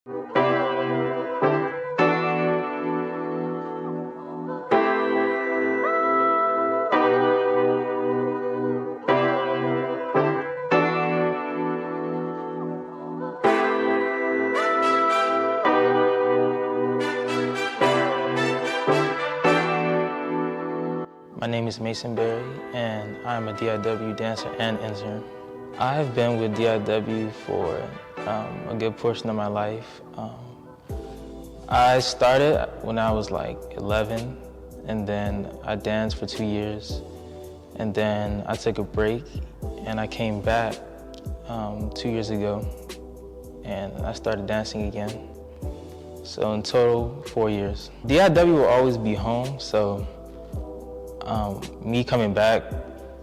My name is Mason Berry, and I'm a DIW dancer and intern. I've been with DIW for a good portion of my life. I started when I was like 11, and then I danced for 2 years, and then I took a break, and I came back 2 years ago, and I started dancing again. So in total, 4 years. DIW will always be home, so me coming back,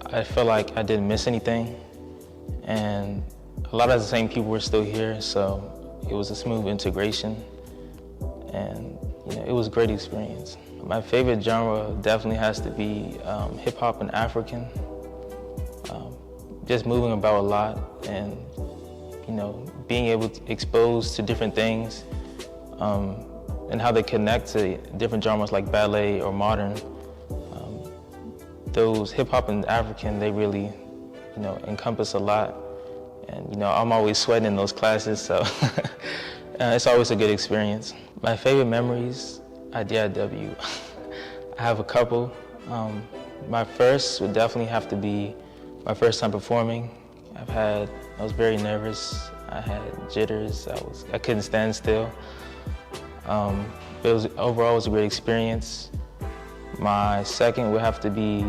I felt like I didn't miss anything, and a lot of the same people were still here, so it was a smooth integration, and it was a great experience. My favorite genre definitely has to be hip hop and African. Just moving about a lot, and being able to expose to different things, and how they connect to different genres like ballet or modern. Those hip hop and African, they really, encompass a lot. And, I'm always sweating in those classes, so it's always a good experience. My favorite memories at DIW, I have a couple. My first would definitely have to be my first time performing. I was very nervous. I had jitters. I couldn't stand still. But overall, it was a great experience. My second would have to be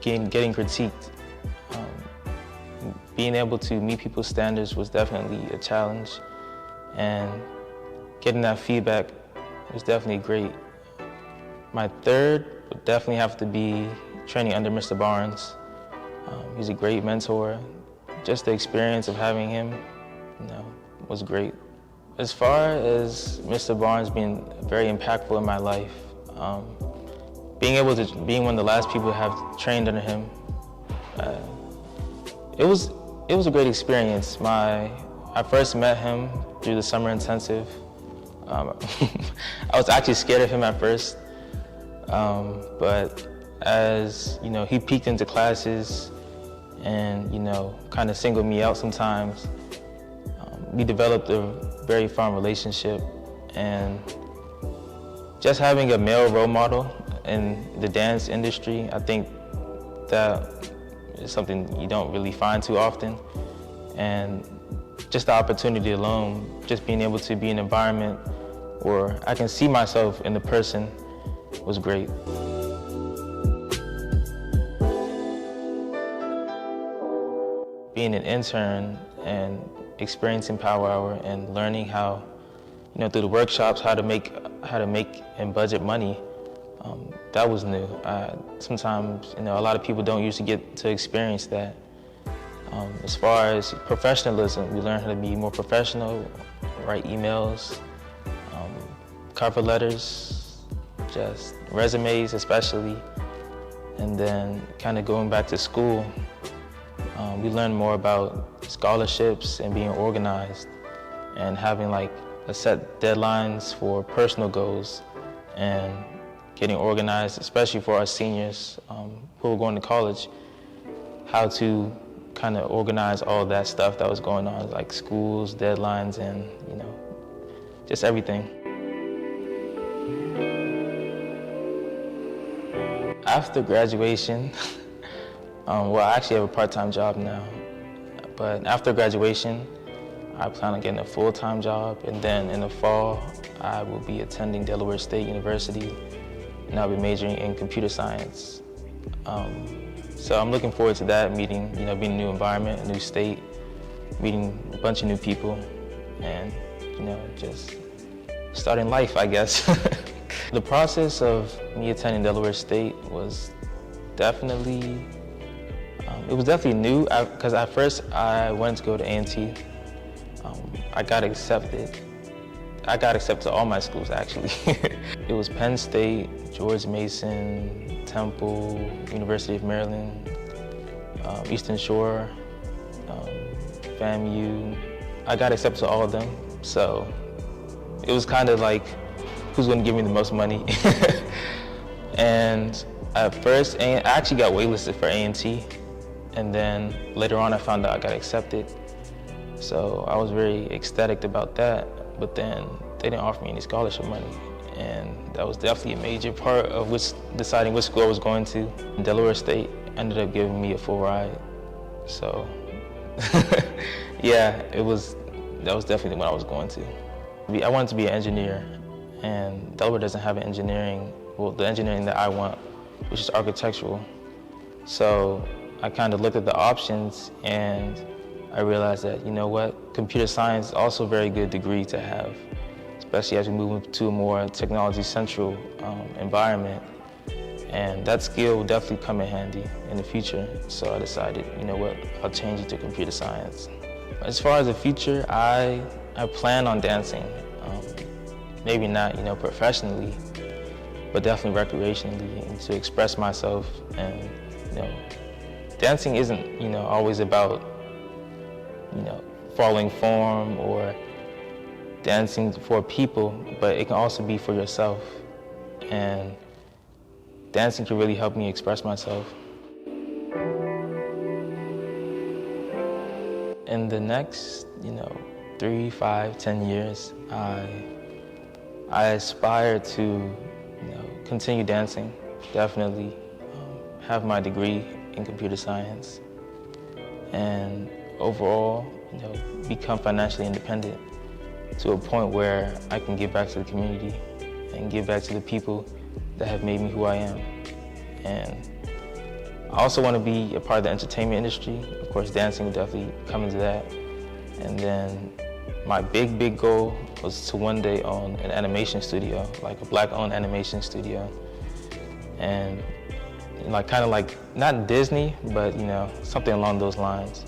getting critiqued. Being able to meet people's standards was definitely a challenge, and getting that feedback was definitely great. My third would definitely have to be training under Mr. Barnes. He's a great mentor. Just the experience of having him, was great. As far as Mr. Barnes being very impactful in my life, being one of the last people to have trained under him, it was a great experience. I first met him through the summer intensive. I was actually scared of him at first, but as he peeked into classes and kind of singled me out sometimes, we developed a very fond relationship, and just having a male role model in the dance industry, I think that is something you don't really find too often. And just the opportunity alone, just being able to be in an environment where I can see myself in the person was great. Being an intern and experiencing Power Hour and learning how, through the workshops, how to make and budget money, that was new. Sometimes, a lot of people don't usually get to experience that. As far as professionalism, we learn how to be more professional, write emails, cover letters, just resumes especially, and then kind of going back to school, we learn more about scholarships and being organized and having a set deadlines for personal goals and getting organized, especially for our seniors who are going to college, how to kind of organize all that stuff that was going on, like schools, deadlines, and just everything. After graduation, well, I actually have a part-time job now, but after graduation, I plan on getting a full-time job, and then in the fall, I will be attending Delaware State University, and I'll be majoring in computer science. So I'm looking forward to that, meeting, being in a new environment, a new state, meeting a bunch of new people, and, just starting life, I guess. The process of me attending Delaware State was definitely, it was definitely new, because at first I wanted to go to A&T. I got accepted. I got accepted to all my schools, actually. It was Penn State, George Mason, Temple, University of Maryland, Eastern Shore, FAMU. I got accepted to all of them, So it was kind of like, who's going to give me the most money? And at first, I actually got waitlisted for A&T, and then later on I found out I got accepted. So I was very ecstatic about that, but then they didn't offer me any scholarship money. And that was definitely a major part of deciding which school I was going to. Delaware State ended up giving me a full ride. So yeah, that was definitely what I was going to. I wanted to be an engineer, and Delaware doesn't have an engineering, well, the engineering that I want, which is architectural. So I kind of looked at the options, and I realized that, you know what, computer science is also a very good degree to have, especially as we move to a more technology-central environment. And that skill will definitely come in handy in the future. So I decided, you know what, I'll change it to computer science. As far as the future, I plan on dancing. Maybe not, you know, professionally, but definitely recreationally, and to express myself. And, you know, dancing isn't, you know, always about, you know, following form or dancing for people, but it can also be for yourself. And dancing can really help me express myself. In the next, you know, 3, 5, 10 years, I aspire to, you know, continue dancing, definitely have my degree in computer science, and overall, you know, become financially independent to a point where I can give back to the community and give back to the people that have made me who I am. And I also want to be a part of the entertainment industry. Of course, dancing will definitely come into that. And then my big goal was to one day own an animation studio, like a Black-owned animation studio. And like kind of like, not Disney, but, you know, something along those lines.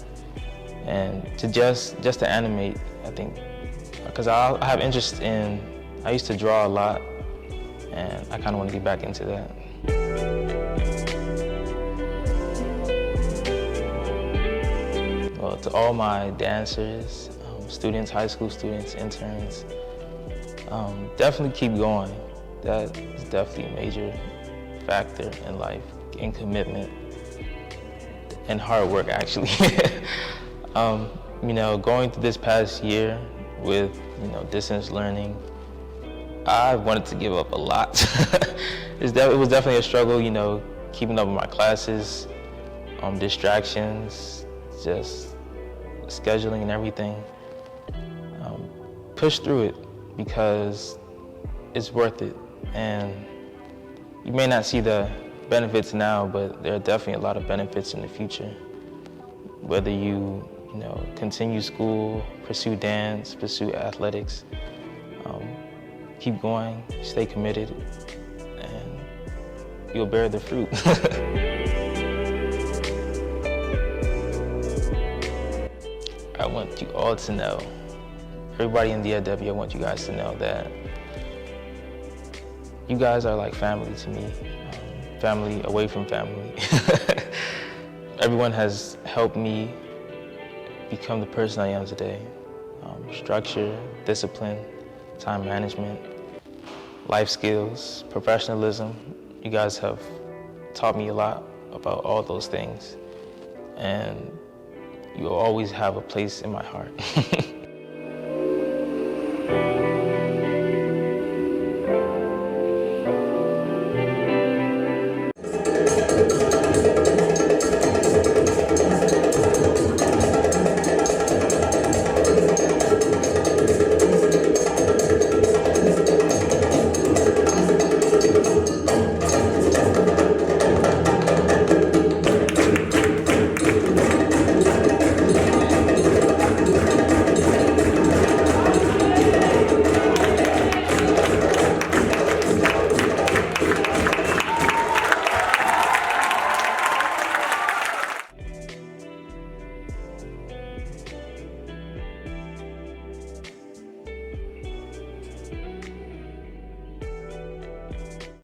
And to just to animate, I think, because I have interest in, I used to draw a lot, and I kind of want to get back into that. Well, to all my dancers, students, high school students, interns, definitely keep going. That is definitely a major factor in life, and commitment, and hard work, actually. You know, going through this past year with, you know, distance learning, I wanted to give up a lot. It was definitely a struggle, you know, keeping up with my classes, distractions, just scheduling and everything. Push through it because it's worth it. And you may not see the benefits now, but there are definitely a lot of benefits in the future. Whether you know, continue school, pursue dance, pursue athletics, keep going, stay committed, and you'll bear the fruit. I want you all to know, everybody in DIW, I want you guys to know that you guys are like family to me, family away from family. Everyone has helped me become the person I am today. Structure, discipline, time management, life skills, professionalism. You guys have taught me a lot about all those things, and you'll always have a place in my heart.